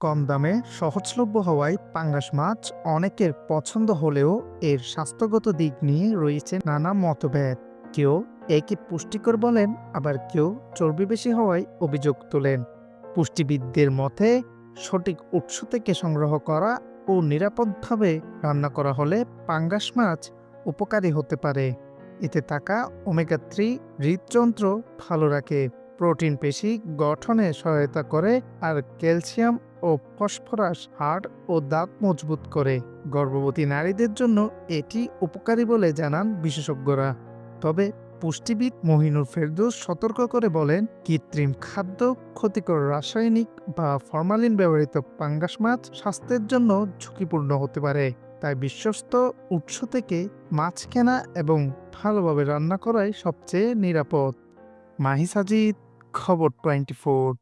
কম দামে সহজলভ্য হওয়ায় পাঙ্গাস মাছ অনেকের পছন্দ হলেও এর স্বাস্থ্যগত দিক নিয়ে রয়েছে নানা মতভেদ। কেউ একে পুষ্টিকর বলেন, আবার কেউ চর্বি বেশি হওয়ায় অভিযোগ তোলেন। পুষ্টিবিদদের মতে সঠিক উৎস থেকে সংগ্রহ করা ও নিরাপদভাবে রান্না করা হলে পাঙ্গাস মাছ উপকারী হতে পারে। এতে থাকা ওমেগা 3 হৃদযন্ত্র ভালো রাখে, প্রোটিন পেশি গঠনে সহায়তা করে, আর ক্যালসিয়াম ও ফসফরাস হাড় ও দাঁত মজবুত করে। গর্ভবতী নারীদের জন্য এটি উপকারী বলে জানান বিশেষজ্ঞরা। তবে পুষ্টিবিদ মহিনুর ফেরদৌস সতর্ক করে বলেন, কৃত্রিম খাদ্য, ক্ষতিকর রাসায়নিক বা ফরমালিন ব্যবহৃত পাঙ্গাস মাছ স্বাস্থ্যের জন্য ঝুঁকিপূর্ণ হতে পারে। তাই বিশ্বস্ত উৎস থেকে মাছ কেনা এবং ভালোভাবে রান্না করাই সবচেয়ে নিরাপদ। মাহি সাজিদ, খবর 24।